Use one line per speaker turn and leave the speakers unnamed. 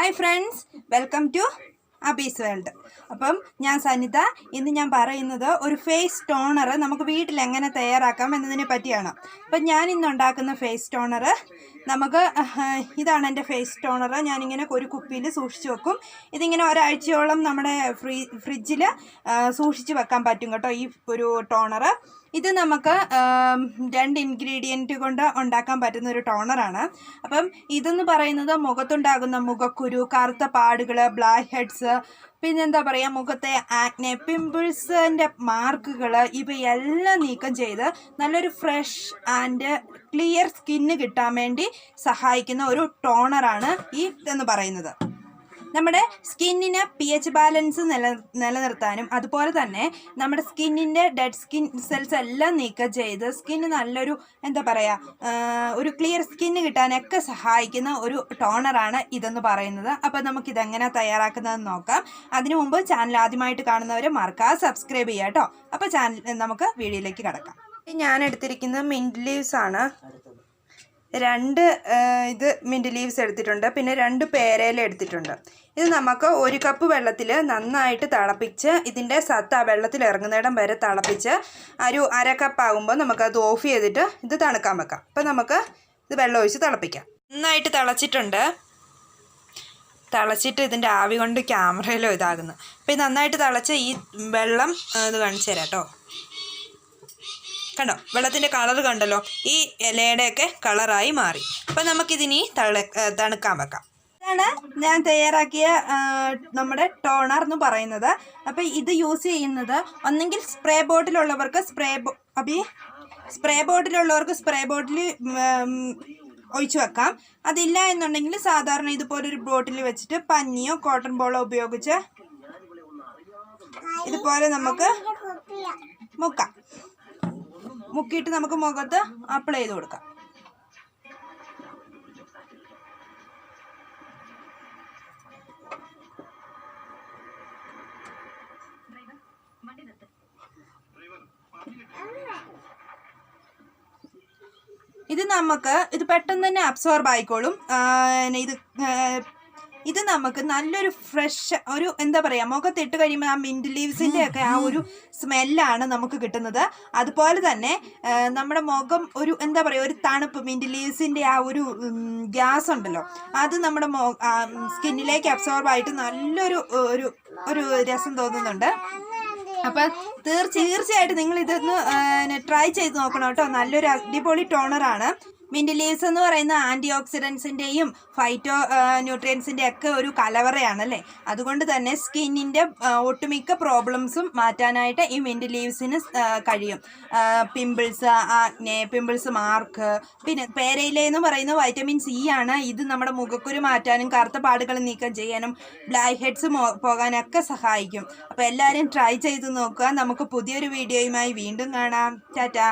Hi friends, welcome to abhisworld. അപ്പം ഞാൻ സനിത. ഇന്ന് ഞാൻ പറയുന്നത് ഒരു ഫേസ് ടോണർ നമുക്ക് വീട്ടിൽ എങ്ങനെ തയ്യാറാക്കാം എന്നതിനെ പറ്റിയാണ്. അപ്പം ഞാൻ ഇന്ന് ഉണ്ടാക്കുന്ന ഫേസ് ടോണർ ഇതാണ് എൻ്റെ ഫേസ് ടോണർ. ഞാനിങ്ങനെ ഒരു കുപ്പിയിൽ സൂക്ഷിച്ച് വെക്കും. ഇതിങ്ങനെ ഒരാഴ്ചയോളം നമ്മുടെ ഫ്രിഡ്ജിൽ സൂക്ഷിച്ച് വെക്കാൻ പറ്റും കേട്ടോ ഈ ഒരു ടോണർ. ഇത് നമുക്ക് 2 ഇൻഗ്രീഡിയൻറ്റ് കൊണ്ട് ഉണ്ടാക്കാൻ പറ്റുന്ന ഒരു ടോണറാണ്. അപ്പം ഇതെന്ന് പറയുന്നത് മുഖത്തുണ്ടാകുന്ന മുഖക്കുരു, കറുത്ത പാടുകൾ, ബ്ലാക്ക് ഹെഡ്സ്, പിന്നെന്താ പറയുക മുഖത്തെ ആക്നെ, പിമ്പിൾസിൻ്റെ മാർക്കുകൾ, ഇവയെല്ലാം നീക്കം ചെയ്ത് നല്ലൊരു ഫ്രഷ് ആൻഡ് ക്ലിയർ സ്കിന്ന് കിട്ടാൻ വേണ്ടി സഹായിക്കുന്ന ഒരു ടോണറാണ് ഈ എന്ന് പറയുന്നത്. നമ്മുടെ സ്കിന്നിന് pH ബാലൻസ് നിലനിർത്താനും അതുപോലെ തന്നെ നമ്മുടെ സ്കിന്നിൻ്റെ ഡെഡ് സ്കിൻ സെൽസ് എല്ലാം നീക്കം ചെയ്ത് സ്കിന്ന് നല്ലൊരു ഒരു ക്ലിയർ സ്കിന്ന് കിട്ടാനൊക്കെ സഹായിക്കുന്ന ഒരു ടോണറാണ് ഇതെന്ന് പറയുന്നത്. അപ്പോൾ നമുക്കിതെങ്ങനെ തയ്യാറാക്കുന്നതെന്ന് നോക്കാം. അതിനു മുമ്പ് ചാനൽ ആദ്യമായിട്ട് കാണുന്നവർ മറക്കാതെ സബ്സ്ക്രൈബ് ചെയ്യുക കേട്ടോ. അപ്പോൾ നമുക്ക് വീഡിയോയിലേക്ക് കിടക്കാം. ഞാൻ എടുത്തിരിക്കുന്നത് മിൻറ്റ് ലീവ്സ് ആണ്. 2 മിൻറ്റ് ലീവ്സ് എടുത്തിട്ടുണ്ട്. പിന്നെ 2 പേരയില എടുത്തിട്ടുണ്ട്. ഇത് നമുക്ക് 1 കപ്പ് വെള്ളത്തിൽ നന്നായിട്ട് തിളപ്പിച്ച് ഇതിൻ്റെ സത്ത് ആ വെള്ളത്തിൽ ഇറങ്ങുന്നിടം വരെ തിളപ്പിച്ച് ഒരു 1/2 കപ്പ് ആകുമ്പോൾ നമുക്കത് ഓഫ് ചെയ്തിട്ട് ഇത് തണുക്കാൻ വെക്കാം. അപ്പോൾ നമുക്ക് ഇത് വെള്ളം ഒഴിച്ച് തിളപ്പിക്കാം. നന്നായിട്ട് തിളച്ചിട്ട് ഇതിൻ്റെ ആവി കൊണ്ട് ക്യാമറയിലും ഇതാകുന്നു. അപ്പോൾ ഇത് നന്നായിട്ട് തിളച്ച് ഈ വെള്ളം ഇത് കാണിച്ചു തരാം കേട്ടോ. കണ്ടോ, വെള്ളത്തിൻ്റെ കളർ കണ്ടല്ലോ, ഈ ഇലയുടെയൊക്കെ കളറായി മാറി. അപ്പം നമുക്കിതിനി തണുക്കാൻ വെക്കാം. ഇതാണ് ഞാൻ തയ്യാറാക്കിയ നമ്മുടെ ടോണർ എന്ന് പറയുന്നത്. അപ്പം ഇത് യൂസ് ചെയ്യുന്നത് ഒന്നെങ്കിൽ സ്പ്രേ ബോട്ടിലുള്ളവർക്ക് സ്പ്രേ ബോട്ടിൽ ഒഴിച്ചു വെക്കാം. അതില്ല എന്നുണ്ടെങ്കിൽ സാധാരണ ഇതുപോലൊരു ബോട്ടിൽ വെച്ചിട്ട് പഞ്ഞിയോ കോട്ടൺ ബോളോ ഉപയോഗിച്ച് ഇതുപോലെ നമുക്ക് മുക്കിയിട്ട് നമുക്ക് മുഖത്ത് അപ്ലൈ ചെയ്ത് കൊടുക്കാം. ഇത് പെട്ടെന്ന് തന്നെ അബ്സോർബ് ആയിക്കോളും. ഇത് നമുക്ക് നല്ലൊരു ഫ്രഷ് മുഖത്തിട്ട് കഴിയുമ്പോൾ ആ മിൻറ്റ് ലീവ്സിൻ്റെ ഒക്കെ ആ ഒരു സ്മെല്ലാണ് നമുക്ക് കിട്ടുന്നത്. അതുപോലെ തന്നെ നമ്മുടെ മുഖം ഒരു തണുപ്പ്, മിൻറ്റ് ലീവ്സിൻ്റെ ആ ഒരു ഗ്യാസ് ഉണ്ടല്ലോ, അത് നമ്മുടെ സ്കിന്നിലേക്ക് അബ്സോർബ് ആയിട്ട് നല്ലൊരു ഒരു രസം തോന്നുന്നുണ്ട്. അപ്പം തീർച്ചയായിട്ടും നിങ്ങൾ ഇതൊന്ന് ട്രൈ ചെയ്ത് നോക്കണം കേട്ടോ. നല്ലൊരു അടിപൊളി ടോണറാണ്. മിൻറ്റ് ലീവ്സ് എന്ന് പറയുന്ന ആൻറ്റി ഓക്സിഡൻസിൻ്റെയും ഫൈറ്റോ ന്യൂട്രിയൻസിൻ്റെ ഒക്കെ ഒരു കലവറയാണല്ലേ. അതുകൊണ്ട് തന്നെ സ്കിന്നിൻ്റെ ഒട്ടുമിക്ക പ്രോബ്ലംസും മാറ്റാനായിട്ട് ഈ മിൻറ്റ് ലീവ്സിന് കഴിയും. പിമ്പിൾസ്, ആക്നെ, പിമ്പിൾസ് മാർക്ക്, പിന്നെ പേരയില എന്ന് പറയുന്ന വൈറ്റമിൻ സി ആണ്. ഇത് നമ്മുടെ മുഖക്കുരു മാറ്റാനും കറുത്ത പാടുകൾ നീക്കം ചെയ്യാനും ബ്ലാക്ക് ഹെഡ്സ് പോകാനൊക്കെ സഹായിക്കും. അപ്പോൾ എല്ലാവരും ട്രൈ ചെയ്ത് നോക്കുക. നമുക്ക് പുതിയൊരു വീഡിയോയുമായി വീണ്ടും കാണാം. ടാറ്റാ.